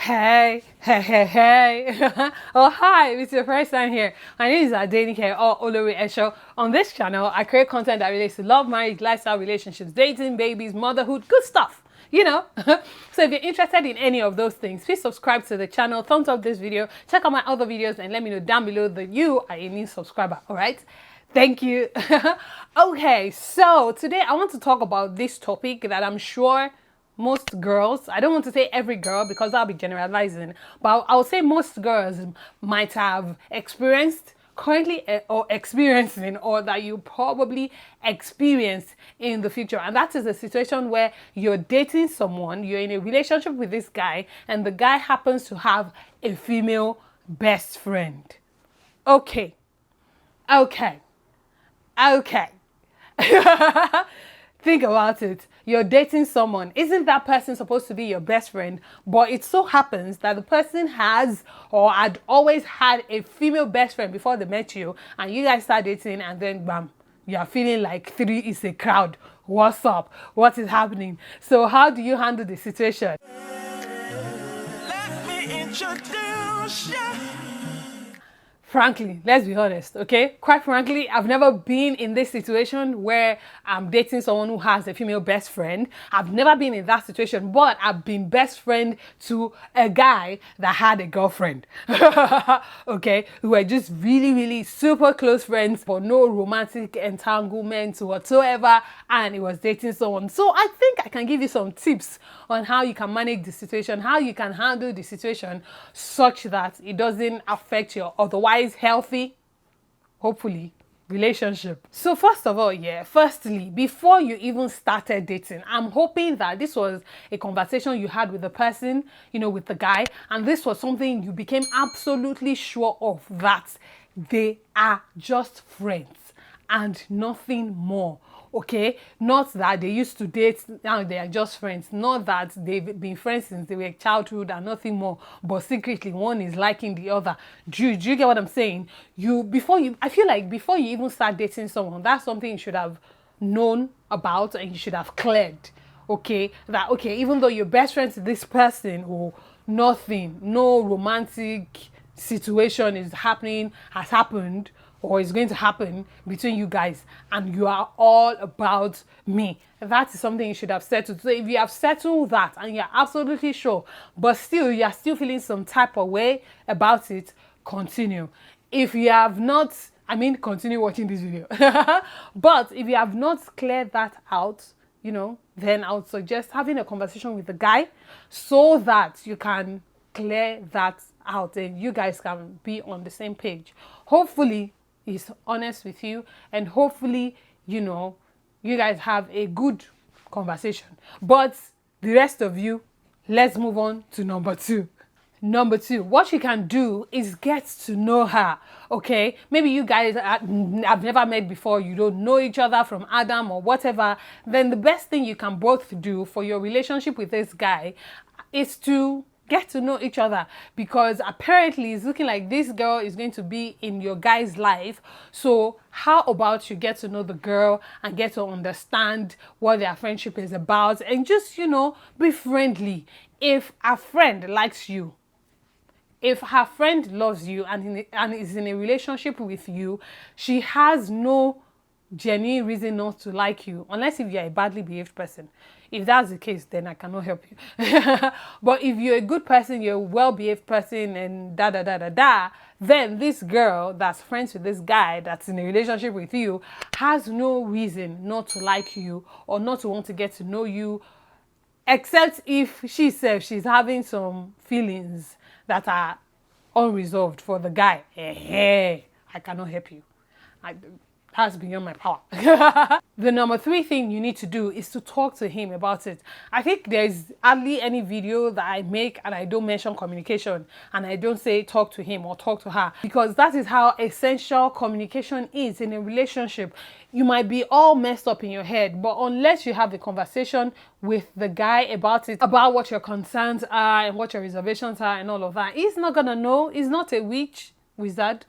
Hey. Oh, hi, if it's your first time here, my name is Adenike or Olori Esho. On this channel, I create content that relates to love, marriage, lifestyle, relationships, dating, babies, motherhood, good stuff, you know. So if you're interested in any of those things, please subscribe to the channel, thumbs up this video, check out my other videos, and let me know down below that you are a new subscriber, all right? Thank you. Okay, so today I want to talk about this topic that I'm sure most girls, I don't want to say every girl because I'll be generalizing, but I'll say most girls might have experienced currently or experiencing, or that you probably experience in the future. And that is a situation where you're dating someone, you're in a relationship with this guy, and the guy happens to have a female best friend. Okay. Think about it. You're dating someone. Isn't that person supposed to be your best friend? But it so happens that the person has or had always had a female best friend before they met you, and you guys start dating, and then bam, you are feeling like three is a crowd. What's up? What is happening? So how do you handle the situation? Let me introduce you. Frankly, let's be honest, okay? Quite frankly, I've never been in this situation where I'm dating someone who has a female best friend. I've never been in that situation, but I've been best friend to a guy that had a girlfriend, okay? We were just really super close friends, but no romantic entanglement whatsoever, and he was dating someone. So I think I can give you some tips on how you can manage the situation, how you can handle the situation such that it doesn't affect your otherwise healthy, hopefully, relationship. So first of all, firstly, before you even started dating, I'm hoping that this was a conversation you had with the person, with the guy, and this was something you became absolutely sure of, that they are just friends and nothing more. Okay, not that they used to date, now they are just friends. Not that they've been friends since they were childhood and nothing more, but secretly one is liking the other. Do you get what I'm saying? I feel like before you even start dating someone, that's something you should have known about and you should have cleared. Okay, even though you're best friends with this person, or nothing, no romantic situation has happened, or is going to happen between you guys, and you are all about me. That is something you should have settled. So if you have settled that and you're absolutely sure, but still you're still feeling some type of way about it, continue. If you have not, continue watching this video. But if you have not cleared that out, then I would suggest having a conversation with the guy so that you can clear that out and you guys can be on the same page. Hopefully he's honest with you, and hopefully, you guys have a good conversation. But the rest of you, let's move on to number two. Number two, what you can do is get to know her, okay? Maybe you guys have never met before, you don't know each other from Adam or whatever. Then the best thing you can both do for your relationship with this guy is to get to know each other, because apparently it's looking like this girl is going to be in your guy's life. So how about you get to know the girl and get to understand what their friendship is about, and just, be friendly. If a friend likes you, if her friend loves you and is in a relationship with you, she has no genuine reason not to like you, unless if you're a badly behaved person. If that's the case, then I cannot help you. But if you're a good person, you're a well-behaved person, and then this girl that's friends with this guy that's in a relationship with you has no reason not to like you or not to want to get to know you, except if she says she's having some feelings that are unresolved for the guy. I cannot help you. That's beyond my power. The number three thing you need to do is to talk to him about it. I think there's hardly any video that I make and I don't mention communication and I don't say talk to him or talk to her, because that is how essential communication is in a relationship. You might be all messed up in your head, but unless you have a conversation with the guy about it, about what your concerns are and what your reservations are and all of that, he's not gonna know. He's not a wizard,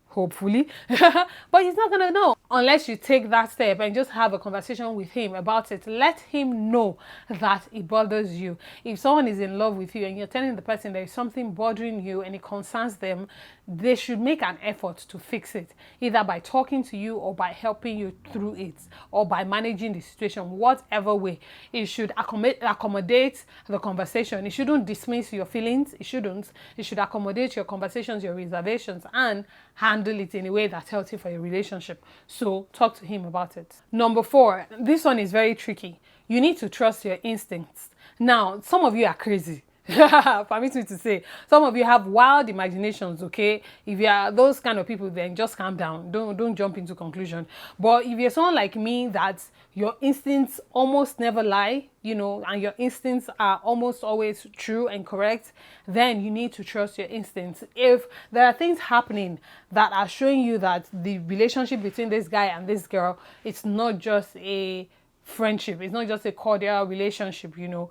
hopefully, but he's not gonna know unless you take that step and just have a conversation with him about it. Let him know that it bothers you. If someone is in love with you and you're telling the person there is something bothering you and it concerns them, they should make an effort to fix it, either by talking to you or by helping you through it, or by managing the situation, whatever way. It should accommodate the conversation. It shouldn't dismiss your feelings. It shouldn't. It should accommodate your conversations, your reservations, and handle it in a way that's healthy for your relationship. So talk to him about it. Number 4, this one is very tricky. You need to trust your instincts. Now, some of you are crazy. Permit me to say, some of you have wild imaginations. Okay, if you are those kind of people, then just calm down. Don't jump into conclusion. But if you're someone like me, that your instincts almost never lie, you know, and your instincts are almost always true and correct, then you need to trust your instincts. If there are things happening that are showing you that the relationship between this guy and this girl, it's not just a friendship, it's not just a cordial relationship, you know,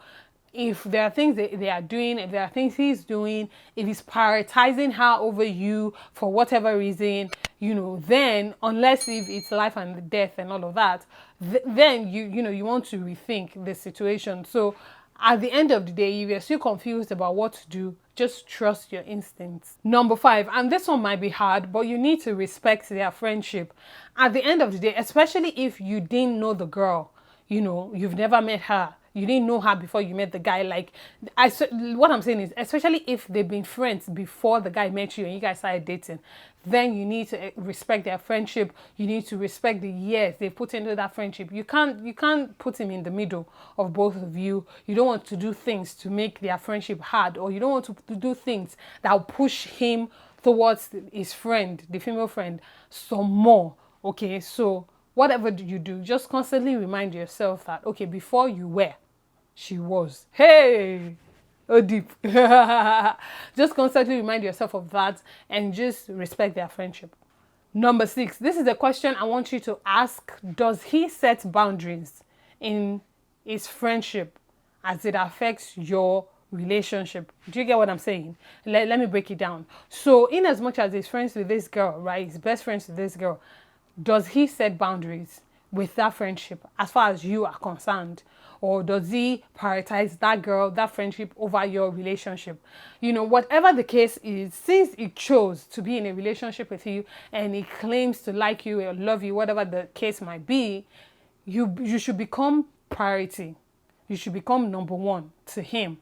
if there are things they are doing, if there are things he's doing, if he's prioritizing her over you for whatever reason, you know, then unless if it's life and death and all of that, then you want to rethink the situation. So at the end of the day, if you're still confused about what to do, just trust your instincts. Number 5, and this one might be hard, but you need to respect their friendship. At the end of the day, especially if you didn't know the girl, you know, you've never met her, you didn't know her before you met the guy. Like, what I'm saying is, especially if they've been friends before the guy met you and you guys started dating, then you need to respect their friendship. You need to respect the years they've put into that friendship. You can't put him in the middle of both of you. You don't want to do things to make their friendship hard, or you don't want to do things that will push him towards his friend, the female friend, some more. Okay, so whatever you do, just constantly remind yourself that, okay, before you were, she was. Hey, oh deep. Just constantly remind yourself of that and just respect their friendship. Number 6, this is a question I want you to ask. Does he set boundaries in his friendship as it affects your relationship? Do you get what I'm saying? Let me break it down. So in as much as he's friends with this girl, right, he's best friends with this girl, does he set boundaries with that friendship as far as you are concerned? Or does he prioritize that girl, that friendship over your relationship? You know, whatever the case is, since he chose to be in a relationship with you and he claims to like you or love you, whatever the case might be, you should become priority. You should become number 1 to him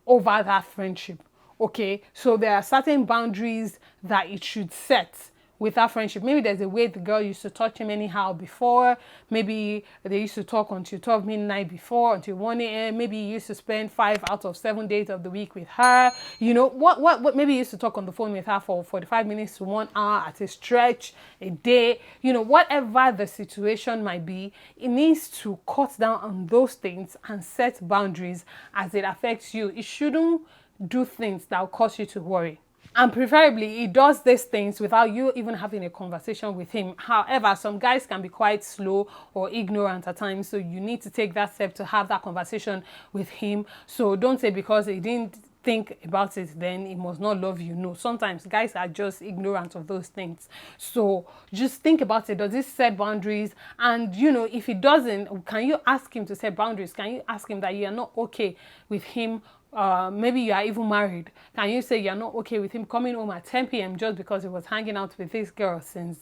over that friendship. Okay, so there are certain boundaries that it should set with that friendship. Maybe there's a way the girl used to touch him anyhow before. Maybe they used to talk until 12 midnight before, until 1 a.m. Maybe he used to spend 5 out of 7 days of the week with her. You know, what maybe he used to talk on the phone with her for 45 minutes to 1 hour at a stretch a day. You know, whatever the situation might be, it needs to cut down on those things and set boundaries as it affects you. It shouldn't do things that will cause you to worry. And preferably, he does these things without you even having a conversation with him. However, some guys can be quite slow or ignorant at times, so you need to take that step to have that conversation with him. So don't say because he didn't think about it, then he must not love you. No, sometimes guys are just ignorant of those things. So just think about it. Does he set boundaries? And, you know, if he doesn't, can you ask him to set boundaries? Can you ask him that you are not okay with him? Maybe you are even married. Can you say you're not okay with him coming home at 10 p.m. just because he was hanging out with this girl since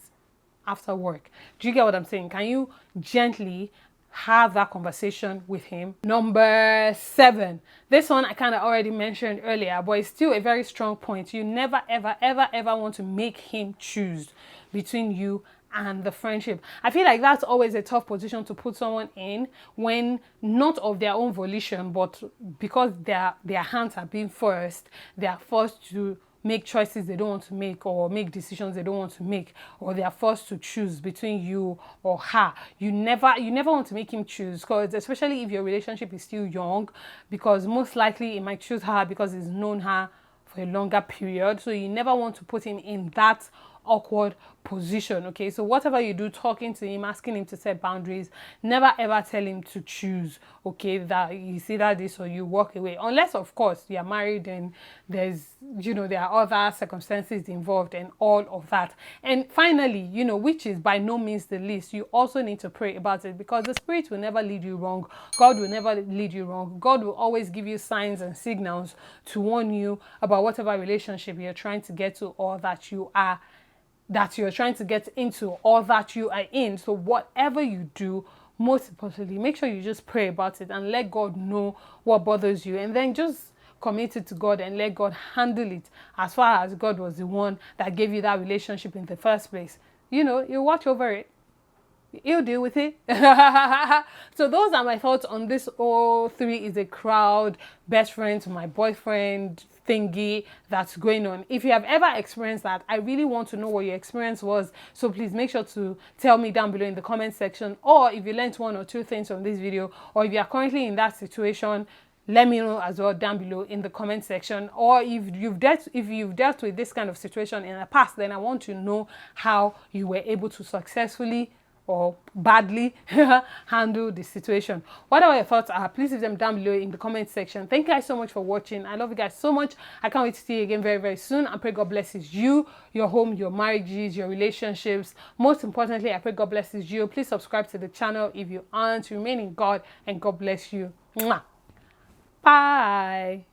after work? Do you get what I'm saying? Can you gently have that conversation with him? Number 7. This one I kind of already mentioned earlier, but it's still a very strong point. You never, ever, ever, ever want to make him choose between you and the friendship. I feel like that's always a tough position to put someone in when not of their own volition, but because their hands are being forced, they are forced to make choices they don't want to make, or make decisions they don't want to make, or they are forced to choose between you or her. You never want to make him choose, because especially if your relationship is still young, because most likely he might choose her because he's known her for a longer period. So you never want to put him in that awkward position. Okay, so whatever you do, talking to him, asking him to set boundaries, never ever tell him to choose, okay, that it's either this or you walk away, unless of course you are married and there's, you know, there are other circumstances involved and all of that. And finally, you know, which is by no means the least, you also need to pray about it, because the Spirit will never lead you wrong. God will never lead you wrong. God will always give you signs and signals to warn you about whatever relationship you're trying to get to, or that you're trying to get into, or that you are in. So whatever you do, most importantly, make sure you just pray about it and let God know what bothers you, and then just commit it to God and let God handle it, as far as God was the one that gave you that relationship in the first place. You know, you watch over it. He'll deal with it. So those are my thoughts on this all three is a crowd, best friend to my boyfriend thingy that's going on. If you have ever experienced that, I really want to know what your experience was. So please make sure to tell me down below in the comment section, or if you learned one or two things from this video, or if you are currently in that situation, let me know as well down below in the comment section. Or if you've dealt with this kind of situation in the past, then I want to know how you were able to successfully or badly handle the situation. Whatever your thoughts are, please leave them down below in the comment section. Thank you guys so much for watching. I love you guys so much. I can't wait to see you again very, very soon. I pray God blesses you, your home, your marriages, your relationships. Most importantly, I pray God blesses you. Please subscribe to the channel if you aren't. Remain in God, and God bless you. Mwah. Bye.